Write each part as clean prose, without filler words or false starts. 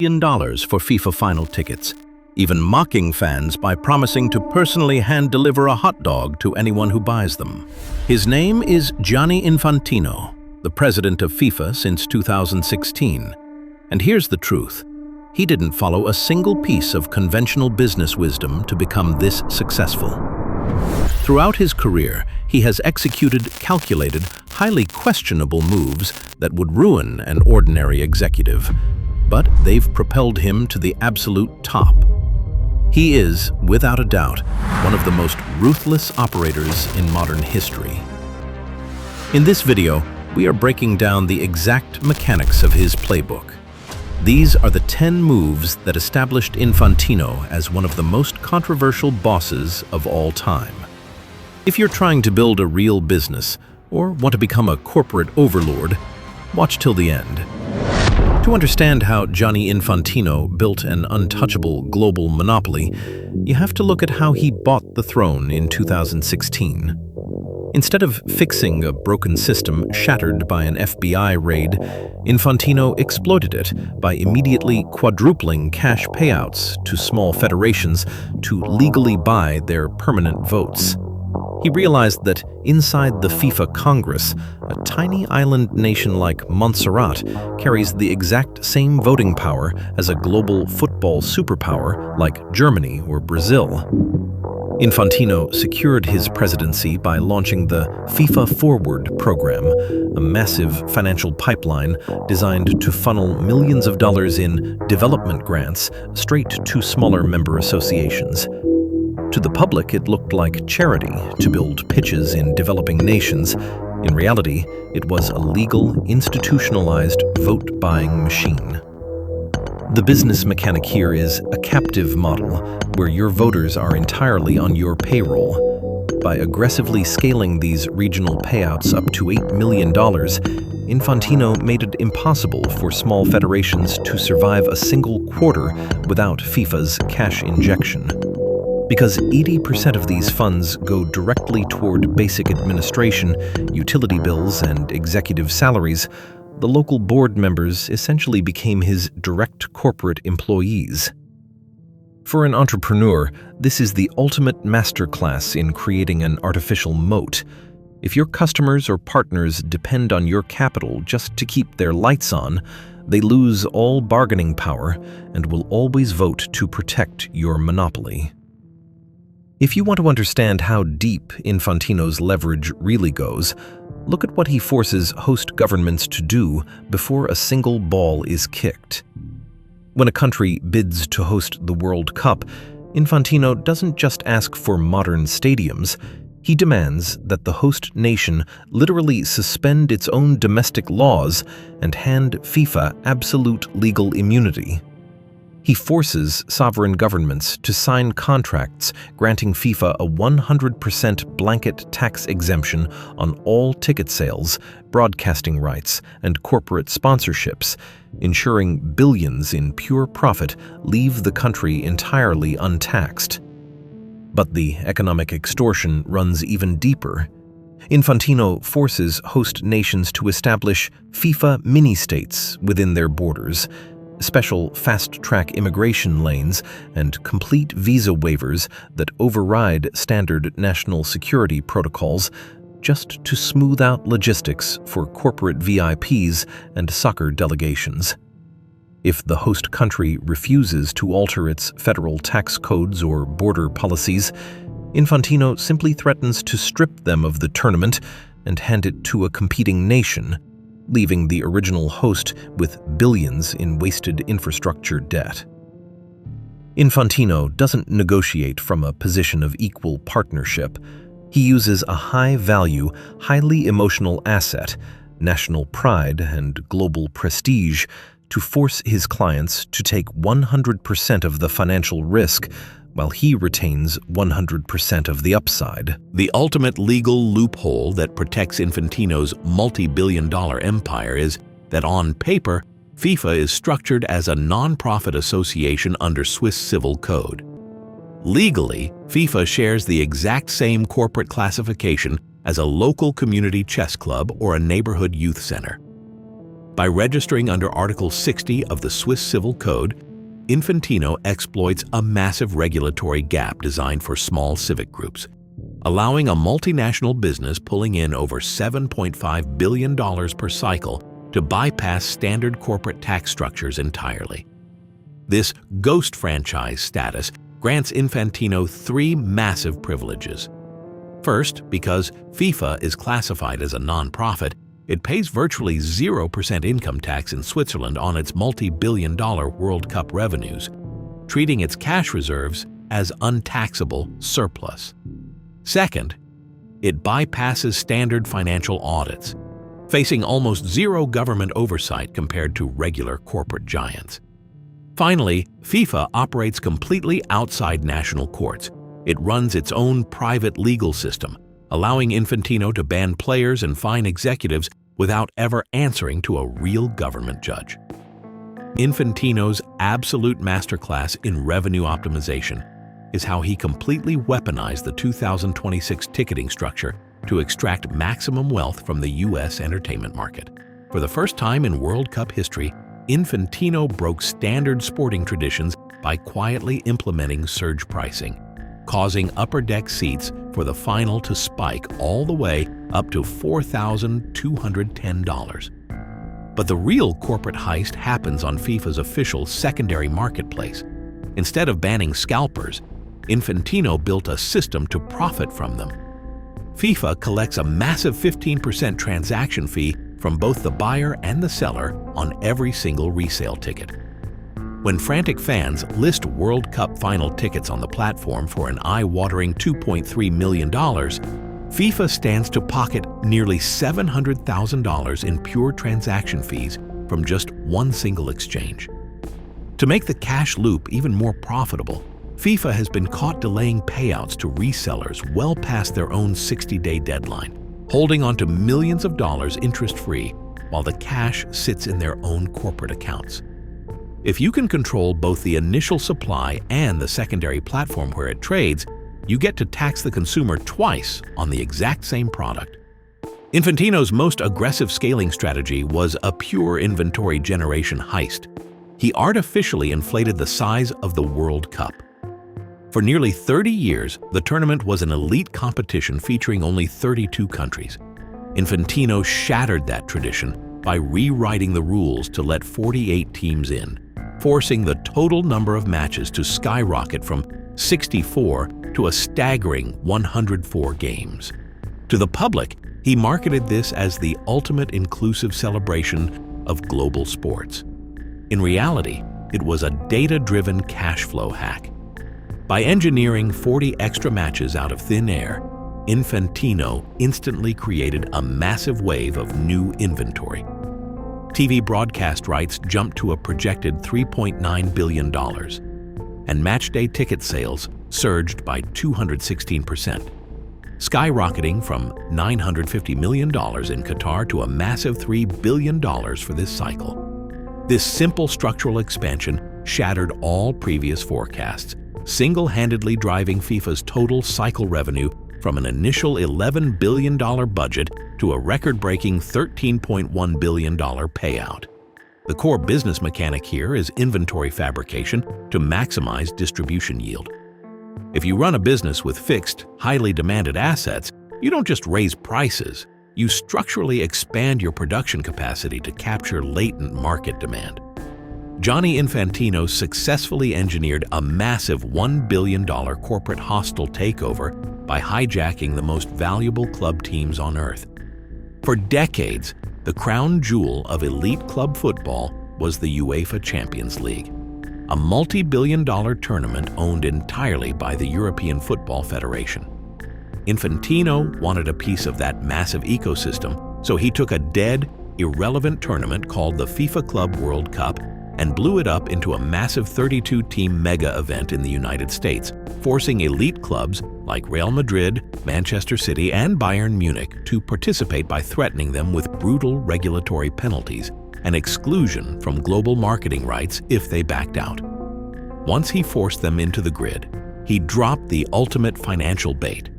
$1 million for FIFA final tickets, even mocking fans by promising to personally hand-deliver a hot dog to anyone who buys them. His name is Gianni Infantino, the president of FIFA since 2016. And here's the truth. He didn't follow a single piece of conventional business wisdom to become this successful. Throughout his career, he has executed calculated, highly questionable moves that would ruin an ordinary executive, but they've propelled him to the absolute top. He is, without a doubt, one of the most ruthless operators in modern history. In this video, we are breaking down the exact mechanics of his playbook. These are the 10 moves that established Infantino as one of the most controversial bosses of all time. If you're trying to build a real business or want to become a corporate overlord, watch till the end. To understand how Gianni Infantino built an untouchable global monopoly, you have to look at how he bought the throne in 2016. Instead of fixing a broken system shattered by an FBI raid, Infantino exploited it by immediately quadrupling cash payouts to small federations to legally buy their permanent votes. He realized that inside the FIFA Congress, a tiny island nation like Montserrat carries the exact same voting power as a global football superpower like Germany or Brazil. Infantino secured his presidency by launching the FIFA Forward program, a massive financial pipeline designed to funnel millions of dollars in development grants straight to smaller member associations. To the public, it looked like charity to build pitches in developing nations. In reality, it was a legal, institutionalized vote-buying machine. The business mechanic here is a captive model, where your voters are entirely on your payroll. By aggressively scaling these regional payouts up to $8 million, Infantino made it impossible for small federations to survive a single quarter without FIFA's cash injection. Because 80% of these funds go directly toward basic administration, utility bills, and executive salaries, the local board members essentially became his direct corporate employees. For an entrepreneur, this is the ultimate masterclass in creating an artificial moat. If your customers or partners depend on your capital just to keep their lights on, they lose all bargaining power and will always vote to protect your monopoly. If you want to understand how deep Infantino's leverage really goes, look at what he forces host governments to do before a single ball is kicked. When a country bids to host the World Cup, Infantino doesn't just ask for modern stadiums. He demands that the host nation literally suspend its own domestic laws and hand FIFA absolute legal immunity. He forces sovereign governments to sign contracts granting FIFA a 100% blanket tax exemption on all ticket sales, broadcasting rights, and corporate sponsorships, ensuring billions in pure profit leave the country entirely untaxed. But the economic extortion runs even deeper. Infantino forces host nations to establish FIFA mini-states within their borders, special fast-track immigration lanes, and complete visa waivers that override standard national security protocols just to smooth out logistics for corporate VIPs and soccer delegations. If the host country refuses to alter its federal tax codes or border policies, Infantino simply threatens to strip them of the tournament and hand it to a competing nation, leaving the original host with billions in wasted infrastructure debt. Infantino doesn't negotiate from a position of equal partnership. He uses a high-value, highly emotional asset, national pride and global prestige, to force his clients to take 100% of the financial risk, while he retains 100% of the upside. The ultimate legal loophole that protects Infantino's multi-billion-dollar empire is that on paper, FIFA is structured as a non-profit association under Swiss civil code. Legally, FIFA shares the exact same corporate classification as a local community chess club or a neighborhood youth center. By registering under Article 60 of the Swiss Civil Code, Infantino exploits a massive regulatory gap designed for small civic groups, allowing a multinational business pulling in over $7.5 billion per cycle to bypass standard corporate tax structures entirely. This ghost franchise status grants Infantino three massive privileges. First, because FIFA is classified as a non-profit, it pays virtually 0% income tax in Switzerland on its multi-billion-dollar World Cup revenues, treating its cash reserves as untaxable surplus. Second, it bypasses standard financial audits, facing almost zero government oversight compared to regular corporate giants. Finally, FIFA operates completely outside national courts. It runs its own private legal system, allowing Infantino to ban players and fine executives without ever answering to a real government judge. Infantino's absolute masterclass in revenue optimization is how he completely weaponized the 2026 ticketing structure to extract maximum wealth from the U.S. entertainment market. For the first time in World Cup history, Infantino broke standard sporting traditions by quietly implementing surge pricing, causing upper deck seats for the final to spike all the way up to $4,210. But the real corporate heist happens on FIFA's official secondary marketplace. Instead of banning scalpers, Infantino built a system to profit from them. FIFA collects a massive 15% transaction fee from both the buyer and the seller on every single resale ticket. When frantic fans list World Cup final tickets on the platform for an eye-watering $2.3 million, FIFA stands to pocket nearly $700,000 in pure transaction fees from just one single exchange. To make the cash loop even more profitable, FIFA has been caught delaying payouts to resellers well past their own 60-day deadline, holding on to millions of dollars interest-free while the cash sits in their own corporate accounts. If you can control both the initial supply and the secondary platform where it trades, you get to tax the consumer twice on the exact same product. Infantino's most aggressive scaling strategy was a pure inventory generation heist. He artificially inflated the size of the World Cup. For nearly 30 years, the tournament was an elite competition featuring only 32 countries. Infantino shattered that tradition by rewriting the rules to let 48 teams in, forcing the total number of matches to skyrocket from 64 to a staggering 104 games. To the public, he marketed this as the ultimate inclusive celebration of global sports. In reality, it was a data-driven cash flow hack. By engineering 40 extra matches out of thin air, Infantino instantly created a massive wave of new inventory. TV broadcast rights jumped to a projected $3.9 billion, and matchday ticket sales surged by 216%, skyrocketing from $950 million in Qatar to a massive $3 billion for this cycle. This simple structural expansion shattered all previous forecasts, single-handedly driving FIFA's total cycle revenue from an initial $11 billion budget to a record-breaking $13.1 billion payout. The core business mechanic here is inventory fabrication to maximize distribution yield. If you run a business with fixed, highly demanded assets, you don't just raise prices, you structurally expand your production capacity to capture latent market demand. Gianni Infantino successfully engineered a massive $1 billion corporate hostile takeover by hijacking the most valuable club teams on earth. For decades, the crown jewel of elite club football was the UEFA Champions League, a multi-billion-dollar tournament owned entirely by the European Football Federation. Infantino wanted a piece of that massive ecosystem, so he took a dead, irrelevant tournament called the FIFA Club World Cup and blew it up into a massive 32-team mega event in the United States, forcing elite clubs like Real Madrid, Manchester City, and Bayern Munich to participate by threatening them with brutal regulatory penalties and exclusion from global marketing rights if they backed out. Once he forced them into the grid, he dropped the ultimate financial bait,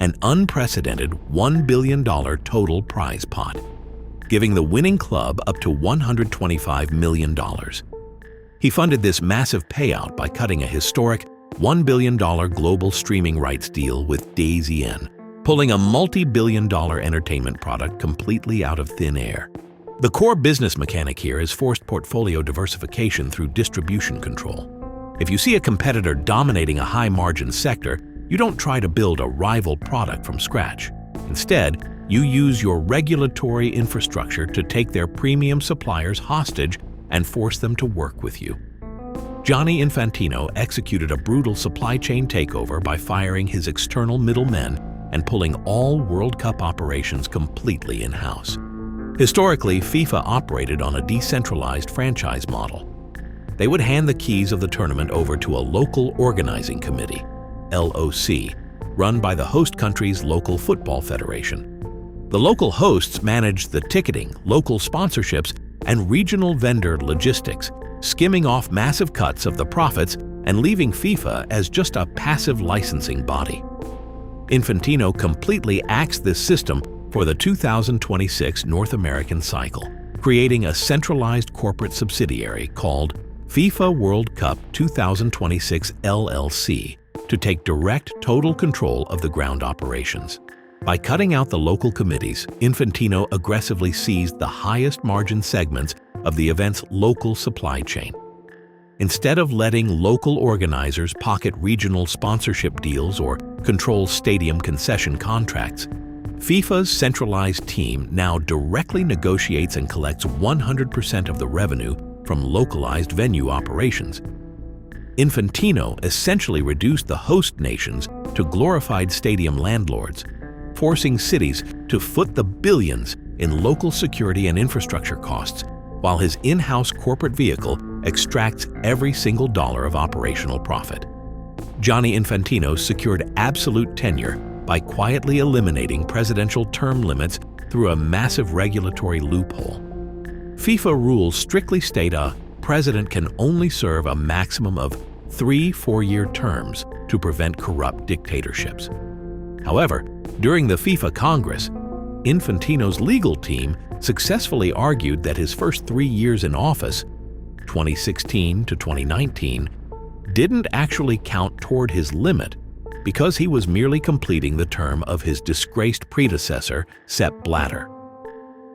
an unprecedented $1 billion total prize pot. giving the winning club up to $125 million. He funded this massive payout by cutting a historic $1 billion global streaming rights deal with DAZN, pulling a multi-billion-dollar entertainment product completely out of thin air. The core business mechanic here is forced portfolio diversification through distribution control. If you see a competitor dominating a high-margin sector, you don't try to build a rival product from scratch. Instead, you use your regulatory infrastructure to take their premium suppliers hostage and force them to work with you. Gianni Infantino executed a brutal supply chain takeover by firing his external middlemen and pulling all World Cup operations completely in-house. Historically, FIFA operated on a decentralized franchise model. They would hand the keys of the tournament over to a local organizing committee, LOC, run by the host country's local football federation. The local hosts managed the ticketing, local sponsorships, and regional vendor logistics, skimming off massive cuts of the profits and leaving FIFA as just a passive licensing body. Infantino completely axed this system for the 2026 North American cycle, creating a centralized corporate subsidiary called FIFA World Cup 2026 LLC to take direct total control of the ground operations. By cutting out the local committees, Infantino aggressively seized the highest margin segments of the event's local supply chain. Instead of letting local organizers pocket regional sponsorship deals or control stadium concession contracts, FIFA's centralized team now directly negotiates and collects 100% of the revenue from localized venue operations. Infantino essentially reduced the host nations to glorified stadium landlords, forcing cities to foot the billions in local security and infrastructure costs, while his in-house corporate vehicle extracts every single dollar of operational profit. Gianni Infantino secured absolute tenure by quietly eliminating presidential term limits through a massive regulatory loophole. FIFA rules strictly state a president can only serve a maximum of 3 four-year terms to prevent corrupt dictatorships. However, during the FIFA Congress, Infantino's legal team successfully argued that his first 3 years in office, 2016 to 2019, didn't actually count toward his limit because he was merely completing the term of his disgraced predecessor, Sepp Blatter.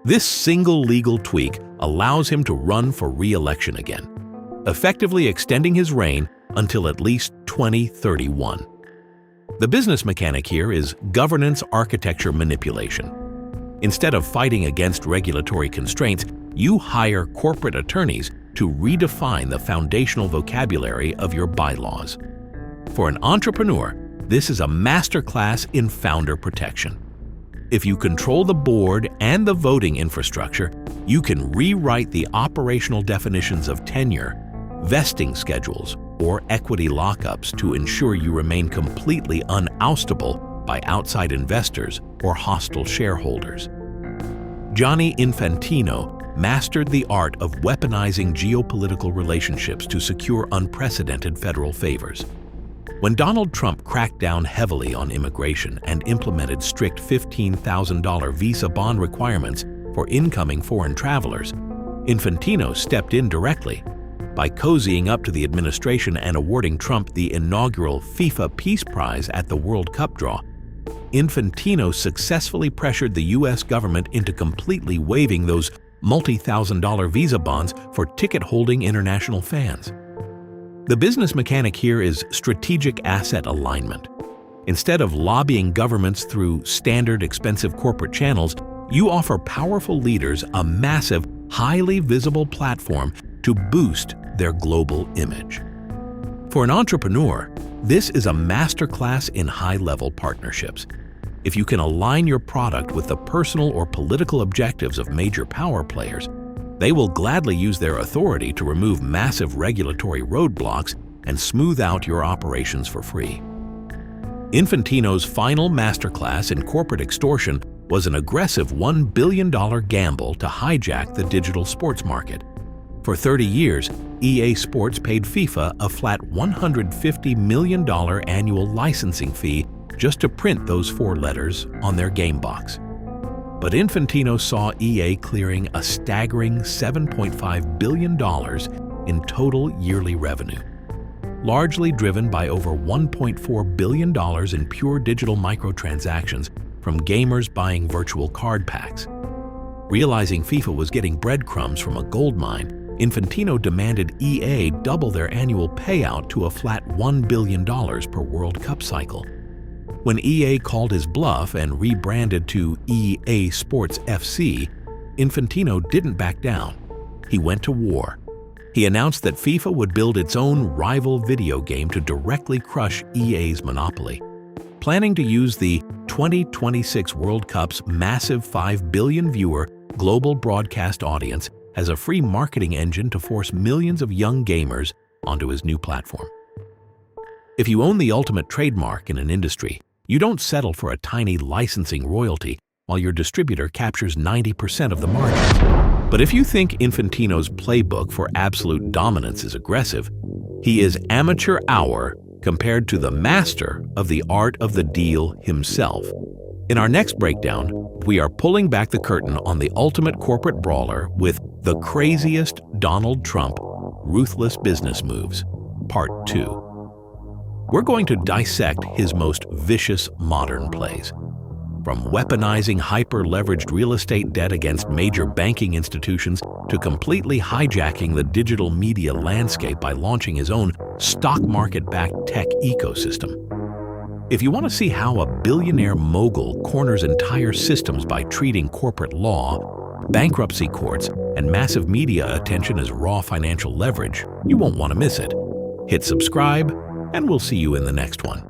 This single legal tweak allows him to run for re-election again, effectively extending his reign until at least 2031. The business mechanic here is governance architecture manipulation. Instead of fighting against regulatory constraints, you hire corporate attorneys to redefine the foundational vocabulary of your bylaws. For an entrepreneur, this is a masterclass in founder protection. If you control the board and the voting infrastructure, you can rewrite the operational definitions of tenure, vesting schedules, or equity lockups to ensure you remain completely unoustable by outside investors or hostile shareholders. Gianni Infantino mastered the art of weaponizing geopolitical relationships to secure unprecedented federal favors. When Donald Trump cracked down heavily on immigration and implemented strict $15,000 visa bond requirements for incoming foreign travelers, Infantino stepped in directly. By cozying up to the administration and awarding Trump the inaugural FIFA Peace Prize at the World Cup draw, Infantino successfully pressured the U.S. government into completely waiving those multi-thousand-dollar visa bonds for ticket-holding international fans. The business mechanic here is strategic asset alignment. Instead of lobbying governments through standard expensive corporate channels, you offer powerful leaders a massive, highly visible platform to boost their global image. For an entrepreneur, this is a masterclass in high-level partnerships. If you can align your product with the personal or political objectives of major power players, they will gladly use their authority to remove massive regulatory roadblocks and smooth out your operations for free. Infantino's final masterclass in corporate extortion was an aggressive $1 billion gamble to hijack the digital sports market. For 30 years, EA Sports paid FIFA a flat $150 million annual licensing fee just to print those 4 letters on their game box. But Infantino saw EA clearing a staggering $7.5 billion in total yearly revenue, largely driven by over $1.4 billion in pure digital microtransactions from gamers buying virtual card packs. Realizing FIFA was getting breadcrumbs from a gold mine, Infantino demanded EA double their annual payout to a flat $1 billion per World Cup cycle. When EA called his bluff and rebranded to EA Sports FC, Infantino didn't back down. He went to war. He announced that FIFA would build its own rival video game to directly crush EA's monopoly, planning to use the 2026 World Cup's massive 5 billion viewer global broadcast audience as a free marketing engine to force millions of young gamers onto his new platform. If you own the ultimate trademark in an industry, you don't settle for a tiny licensing royalty while your distributor captures 90% of the margin. But if you think Infantino's playbook for absolute dominance is aggressive, he is amateur hour compared to the master of the art of the deal himself. In our next breakdown, we are pulling back the curtain on the ultimate corporate brawler with the craziest Donald Trump ruthless business moves, Part 2. We're going to dissect his most vicious modern plays. From weaponizing hyper-leveraged real estate debt against major banking institutions to completely hijacking the digital media landscape by launching his own stock market-backed tech ecosystem. If you want to see how a billionaire mogul corners entire systems by treating corporate law, bankruptcy courts, and massive media attention as raw financial leverage, you won't want to miss it. Hit subscribe, and we'll see you in the next one.